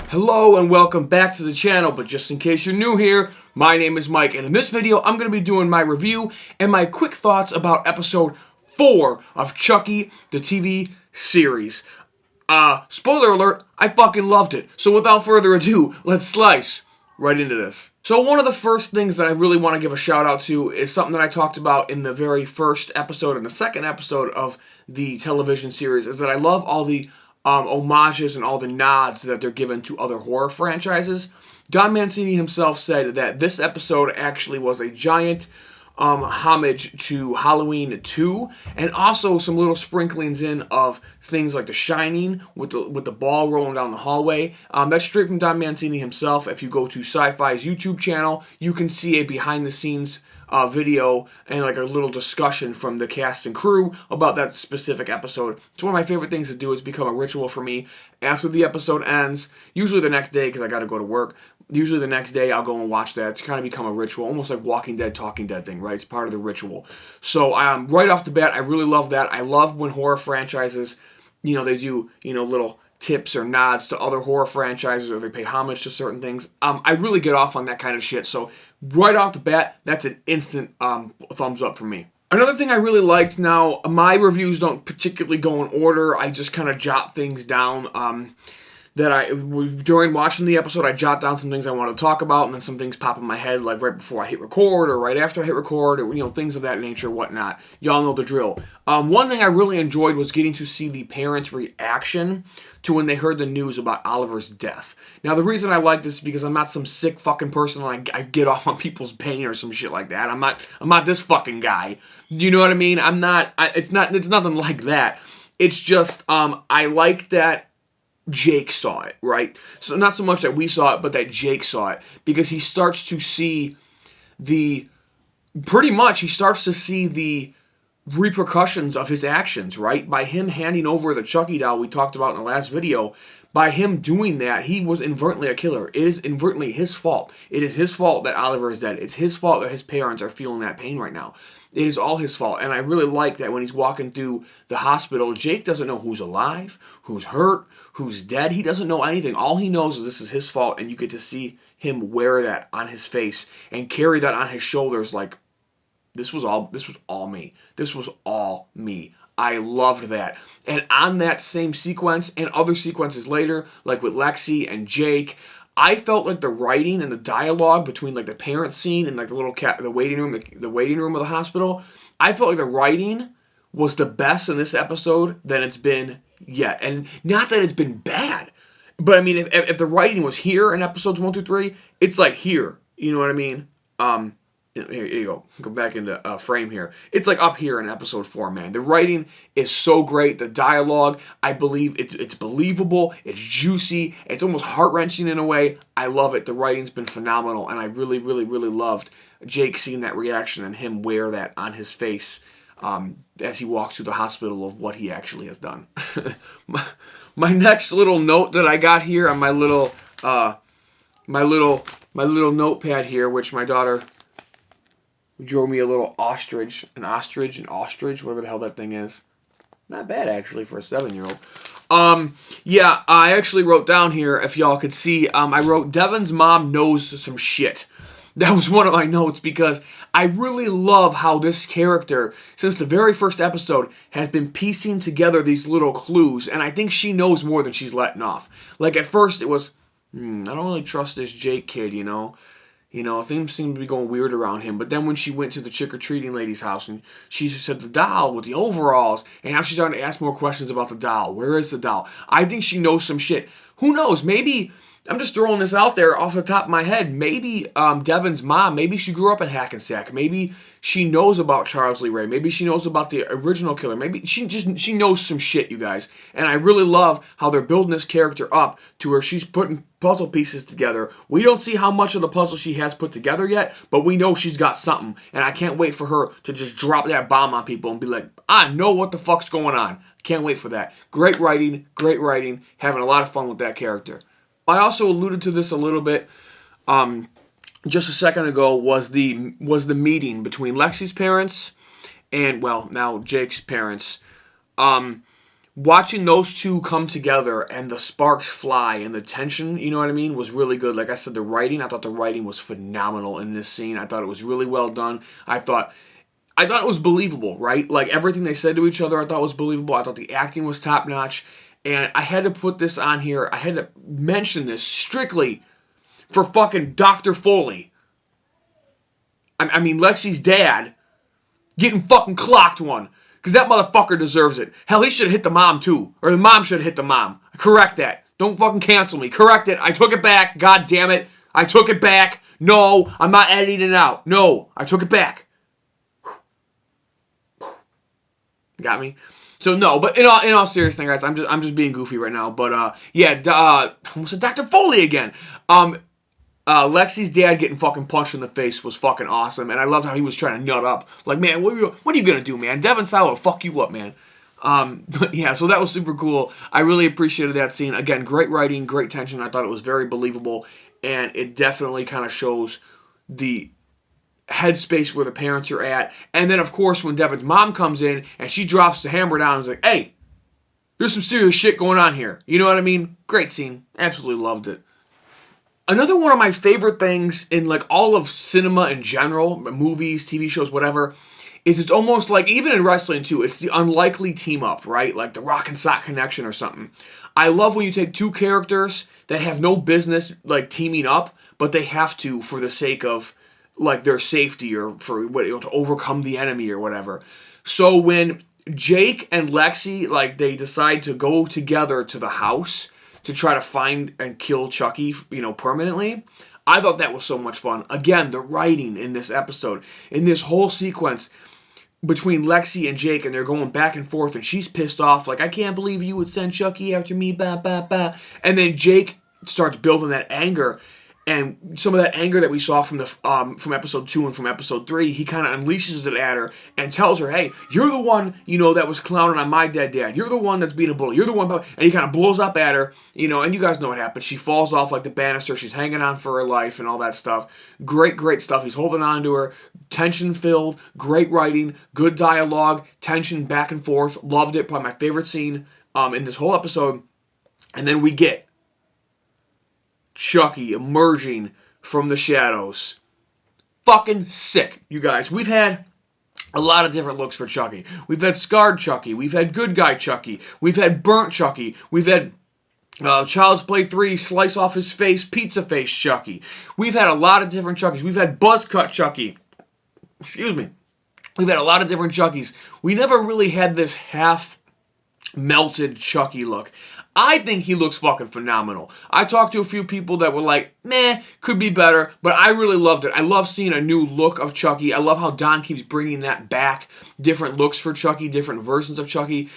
Hello and welcome back to the channel, but just in case you're new here, my name is Mike, and in this video I'm going to be doing my review and my quick thoughts about episode 4 of Chucky, the TV series. Spoiler alert, I fucking loved it. So without further ado, let's slice right into this. So one of the first things that I really want to give a shout out to is something that I talked about in the very first episode and the second episode of the television series, is that I love all the homages and all the nods that they're given to other horror franchises. Don Mancini himself said that this episode actually was a giant homage to Halloween 2, and also some little sprinklings in of things like The Shining with the ball rolling down the hallway. That's straight from Don Mancini himself. If you go to Sci-Fi's YouTube channel, you can see a behind-the-scenes video and like a little discussion from the cast and crew about that specific episode. It's one of my favorite things to do. It's become a ritual for me. After the episode ends, usually the next day because I got to go to work, usually the next day I'll go and watch that. It's kind of become a ritual, almost like Walking Dead, Talking Dead thing, right? It's part of the ritual. So right off the bat, I really love that. I love when horror franchises, they do, little tips or nods to other horror franchises, or they pay homage to certain things. I really get off on that kind of shit. So right off the bat, that's an instant thumbs up for me. Another thing I really liked, now my reviews don't particularly go in order. I just kind of jot things down. During watching the episode, I jot down some things I want to talk about, and then some things pop in my head, like right before I hit record, or right after I hit record, or, things of that nature, whatnot. Y'all know the drill. One thing I really enjoyed was getting to see the parents' reaction to when they heard the news about Oliver's death. Now, the reason I like this is because I'm not some sick fucking person, and I get off on people's pain or some shit like that. I'm not this fucking guy. You know what I mean? It's nothing like that. It's just, I like that Jake saw it, right? So not so much that we saw it, but that Jake saw it, because he starts to see the repercussions of his actions, right? By him handing over the Chucky doll we talked about in the last video, by him doing that, he was inadvertently a killer. It is inadvertently his fault. It is his fault that Oliver is dead. It's his fault that his parents are feeling that pain right now. It is all his fault. And I really like that when he's walking through the hospital, Jake doesn't know who's alive, who's hurt, who's dead. He doesn't know anything. All he knows is this is his fault, and you get to see him wear that on his face and carry that on his shoulders like, this was all me. This was all me. I loved that. And on that same sequence and other sequences later, like with Lexi and Jake, I felt like the writing and the dialogue between like the parent scene and like the waiting room of the hospital, I felt like the writing was the best in this episode than it's been yet. And not that it's been bad, but I mean, if the writing was here in episodes 1 through 3, it's like here. You know what I mean? Here you go. Go back into frame here. It's like up here in episode 4, man. The writing is so great. The dialogue, I believe, it's believable. It's juicy. It's almost heart-wrenching in a way. I love it. The writing's been phenomenal, and I really, really, really loved Jake seeing that reaction and him wear that on his face as he walks through the hospital of what he actually has done. my next little note that I got here on my little notepad here, which my daughter drew me a little ostrich, whatever the hell that thing is. Not bad, actually, for a 7-year-old. Yeah, I actually wrote down here, if y'all could see, I wrote, Devin's mom knows some shit. That was one of my notes, because I really love how this character, since the very first episode, has been piecing together these little clues, and I think she knows more than she's letting off. Like, at first, it was, I don't really trust this Jake kid, things seem to be going weird around him. But then when she went to the trick-or-treating lady's house and she said the doll with the overalls, and now she's starting to ask more questions about the doll. Where is the doll? I think she knows some shit. Who knows? Maybe, I'm just throwing this out there off the top of my head, maybe Devin's mom, maybe she grew up in Hackensack. Maybe she knows about Charles Lee Ray. Maybe she knows about the original killer. Maybe she knows some shit, you guys. And I really love how they're building this character up to where she's putting puzzle pieces together. We don't see how much of the puzzle she has put together yet, but we know she's got something. And I can't wait for her to just drop that bomb on people and be like, I know what the fuck's going on. Can't wait for that. Great writing, having a lot of fun with that character. I also alluded to this a little bit just a second ago, was the meeting between Lexi's parents and, well, now Jake's parents. watching those two come together and the sparks fly and the tension, you know what I mean, was really good. Like I said, the writing, I thought the writing was phenomenal in this scene. I thought it was really well done. I thought it was believable, right? Like everything they said to each other, I thought was believable. I thought the acting was top notch. And I had to put this on here. I had to mention this strictly for fucking Dr. Foley. I mean, Lexi's dad getting fucking clocked one. Because that motherfucker deserves it. Hell, he should have hit the mom too. Or the mom should have hit the mom. Correct that. Don't fucking cancel me. Correct it. I took it back. God damn it. I took it back. No, I'm not editing it out. No, I took it back. Got me? So no, but in all seriousness, guys, I'm just being goofy right now. But yeah, almost said Dr. Foley again. Lexi's dad getting fucking punched in the face was fucking awesome, and I loved how he was trying to nut up. Like, man, what are you gonna do, man? Devin Sawa will fuck you up, man. But yeah, so that was super cool. I really appreciated that scene. Again, great writing, great tension. I thought it was very believable, and it definitely kind of shows the headspace where the parents are at. And then, of course, when Devin's mom comes in and she drops the hammer down and is like, hey, there's some serious shit going on here. You know what I mean? Great scene. Absolutely loved it. Another one of my favorite things in like all of cinema in general, movies, TV shows, whatever, is it's almost like, even in wrestling too, it's the unlikely team up, right? Like the Rock and Sock Connection or something. I love when you take two characters that have no business like teaming up, but they have to for the sake of like their safety or for to overcome the enemy or whatever. So when Jake and Lexi, like, they decide to go together to the house to try to find and kill Chucky, permanently, I thought that was so much fun. Again, the writing in this episode, in this whole sequence between Lexi and Jake, and they're going back and forth, and she's pissed off, like, I can't believe you would send Chucky after me, bah, bah, bah. And then Jake starts building that anger. And some of that anger that we saw from from episode 2 and from episode 3, he kind of unleashes it at her and tells her, hey, you're the one, that was clowning on my dead dad. You're the one that's being a bully. You're the one. And he kind of blows up at her, and you guys know what happens. She falls off like the banister. She's hanging on for her life and all that stuff. Great, great stuff. He's holding on to her. Tension-filled. Great writing. Good dialogue. Tension back and forth. Loved it. Probably my favorite scene in this whole episode. And then we get Chucky emerging from the shadows. Fucking sick, you guys. We've had a lot of different looks for Chucky. We've had scarred Chucky. We've had good guy Chucky. We've had burnt Chucky. We've had Child's Play 3 slice off his face, pizza face Chucky. We've had a lot of different Chuckies. We've had buzz cut Chucky. Excuse me. We've had a lot of different Chuckies. We never really had this half melted Chucky look. I think he looks fucking phenomenal. I talked to a few people that were like, meh, could be better, but I really loved it. I love seeing a new look of Chucky. I love how Don keeps bringing that back. Different looks for Chucky, different versions of Chucky,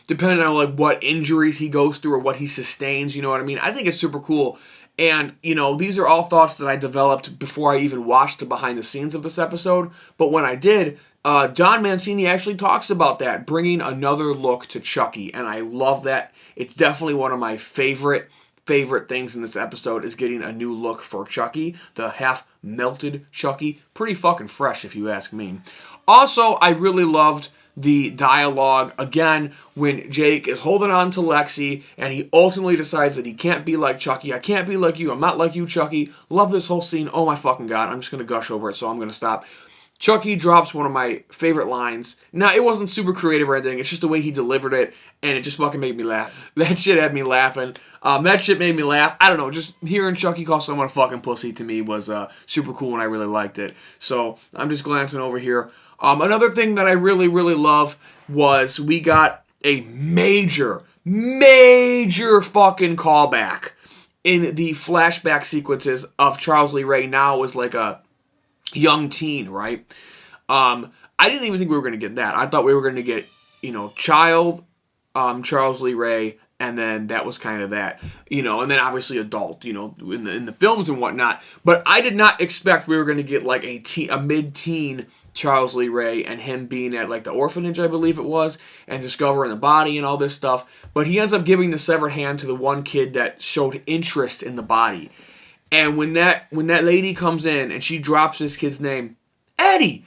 depending on like what injuries he goes through or what he sustains, you know what I mean? I think it's super cool. And, these are all thoughts that I developed before I even watched the behind the scenes of this episode. But when I did, Don Mancini actually talks about that, bringing another look to Chucky. And I love that. It's definitely one of my favorite things in this episode is getting a new look for Chucky. The half-melted Chucky. Pretty fucking fresh, if you ask me. Also, I really loved the dialogue, again, when Jake is holding on to Lexi, and he ultimately decides that he can't be like Chucky. I can't be like you. I'm not like you, Chucky. Love this whole scene. Oh my fucking God. I'm just going to gush over it, so I'm going to stop. Chucky drops one of my favorite lines. Now, it wasn't super creative or anything. It's just the way he delivered it, and it just fucking made me laugh. That shit had me laughing. That shit made me laugh. I don't know, just hearing Chucky call someone a fucking pussy to me was super cool, and I really liked it. So, I'm just glancing over here. Another thing that I really, really love was we got a major fucking callback in the flashback sequences of Charles Lee Ray now as like a young teen, right? I didn't even think we were going to get that. I thought we were going to get, child, Charles Lee Ray, and then that was kind of that, and then obviously adult, in the films and whatnot. But I did not expect we were going to get like a mid-teen Charles Lee Ray and him being at like the orphanage, I believe it was, and discovering the body and all this stuff. But he ends up giving the severed hand to the one kid that showed interest in the body. And when that lady comes in and she drops this kid's name, Eddie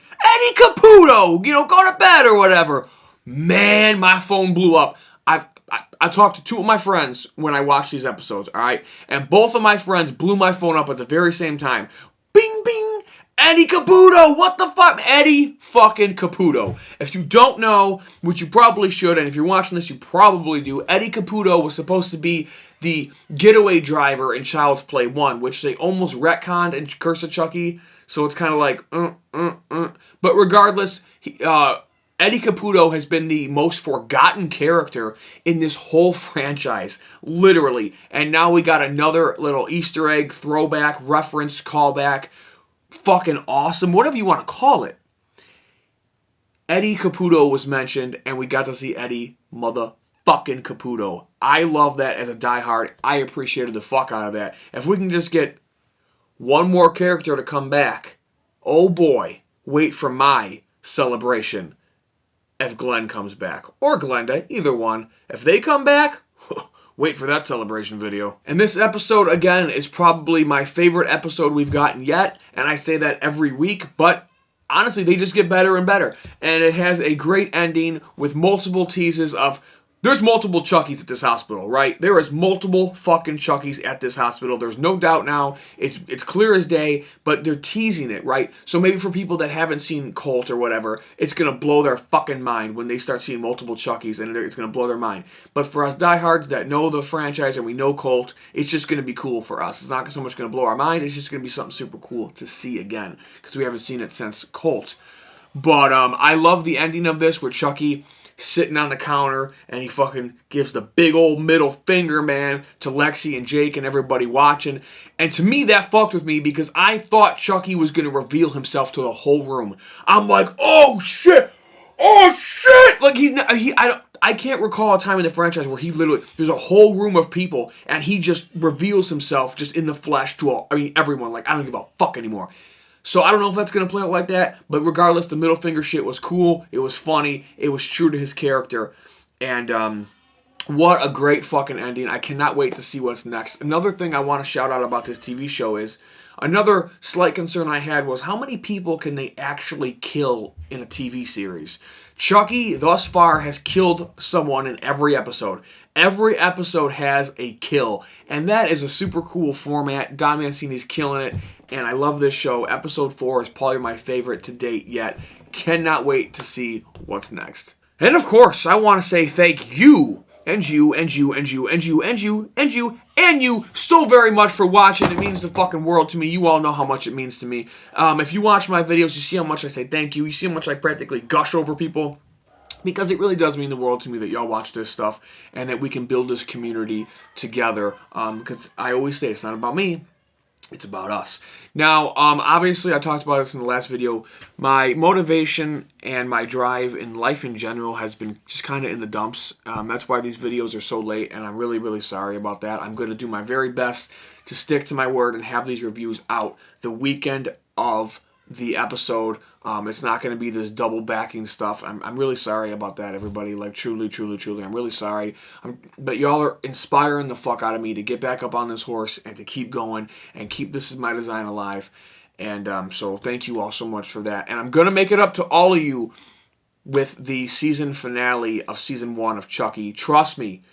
Caputo, go to bed or whatever. Man, my phone blew up. I talked to two of my friends when I watched these episodes, all right? And both of my friends blew my phone up at the very same time. Bing, bing! Eddie Caputo! What the fuck? Eddie fucking Caputo. If you don't know, which you probably should, and if you're watching this, you probably do, Eddie Caputo was supposed to be the getaway driver in Child's Play 1, which they almost retconned in Curse of Chucky. So it's kind of like, But regardless, Eddie Caputo has been the most forgotten character in this whole franchise, literally. And now we got another little Easter egg, throwback, reference, callback, fucking awesome, whatever you want to call it. Eddie Caputo was mentioned, and we got to see Eddie motherfucking Caputo. I love that as a diehard. I appreciated the fuck out of that. If we can just get one more character to come back, oh boy, wait for my celebration. If Glenn comes back, or Glenda, either one. If they come back, wait for that celebration video. And this episode, again, is probably my favorite episode we've gotten yet, and I say that every week, but honestly, they just get better and better. And it has a great ending with multiple teases of, there's multiple Chuckies at this hospital, right? There is multiple fucking Chuckies at this hospital. There's no doubt now. It's clear as day, but they're teasing it, right? So maybe for people that haven't seen Colt or whatever, it's going to blow their fucking mind when they start seeing multiple Chuckies, and it's going to blow their mind. But for us diehards that know the franchise and we know Colt, it's just going to be cool for us. It's not so much going to blow our mind. It's just going to be something super cool to see again, because we haven't seen it since Colt. But I love the ending of this with Chucky sitting on the counter, and he fucking gives the big old middle finger, man, to Lexi and Jake and everybody watching. And to me, that fucked with me, because I thought Chucky was going to reveal himself to the whole room. I'm like, oh shit! Oh shit! Like, I can't recall a time in the franchise where he literally, there's a whole room of people, and he just reveals himself just in the flesh to everyone. Like, I don't give a fuck anymore. So I don't know if that's going to play out like that, but regardless, the middle finger shit was cool, it was funny, it was true to his character, and what a great fucking ending. I cannot wait to see what's next. Another thing I want to shout out about this TV show is, another slight concern I had was, how many people can they actually kill in a TV series? Chucky, thus far, has killed someone in every episode. Every episode has a kill, and that is a super cool format. Don Mancini's killing it, and I love this show. Episode 4 is probably my favorite to date yet. Cannot wait to see what's next. And of course, I want to say thank you, and you, and you, and you, and you, and you, and you, and you so very much for watching. It means the fucking world to me. You all know how much it means to me. If you watch my videos, you see how much I say thank you. You see how much I practically gush over people. Because it really does mean the world to me that y'all watch this stuff and that we can build this community together. Because I always say it's not about me, it's about us. Now, obviously, I talked about this in the last video. My motivation and my drive in life in general has been just kind of in the dumps. That's why these videos are so late, and I'm really, really sorry about that. I'm going to do my very best to stick to my word and have these reviews out the weekend of the episode. It's not going to be this double backing stuff. I'm really sorry about that, everybody. Like, truly, truly, truly, I'm really sorry. But y'all are inspiring the fuck out of me to get back up on this horse and to keep going and keep This Is My Design alive. And so thank you all so much for that. And I'm going to make it up to all of you with the season finale of Season 1 of Chucky. Trust me.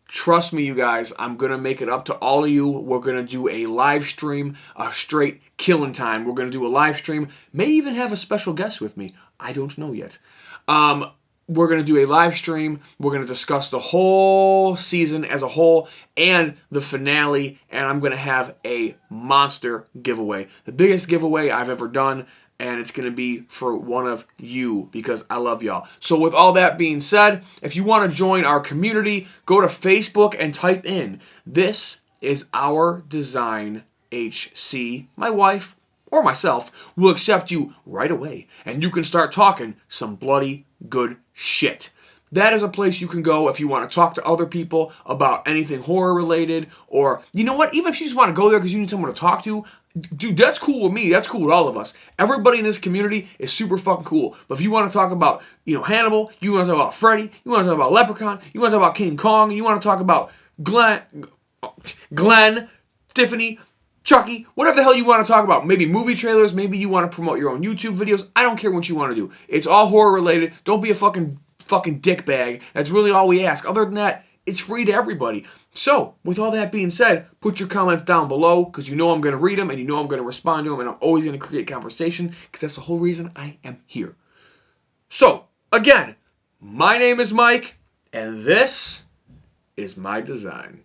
Trust me, you guys, I'm going to make it up to all of you. We're going to do a live stream, a straight killing time. We're going to do a live stream. May even have a special guest with me. I don't know yet. We're going to do a live stream. We're going to discuss the whole season as a whole and the finale. And I'm going to have a monster giveaway. The biggest giveaway I've ever done. And it's going to be for one of you because I love y'all. So with all that being said, if you want to join our community, go to Facebook and type in, "This is our design HC." My wife or myself will accept you right away. And you can start talking some bloody good shit. That is a place you can go if you want to talk to other people about anything horror related. Or, you know what, even if you just want to go there because you need someone to talk to, dude, that's cool with me. That's cool with all of us. Everybody in this community is super fucking cool. But if you want to talk about, Hannibal, you want to talk about Freddy, you want to talk about Leprechaun, you want to talk about King Kong, you want to talk about Glenn, Tiffany, Chucky, whatever the hell you want to talk about. Maybe movie trailers, maybe you want to promote your own YouTube videos. I don't care what you want to do. It's all horror related. Don't be a fucking fucking dickbag. That's really all we ask. Other than that, it's free to everybody. So, with all that being said, put your comments down below because you know I'm going to read them and you know I'm going to respond to them and I'm always going to create conversation because that's the whole reason I am here. So, again, my name is Mike and this is my design.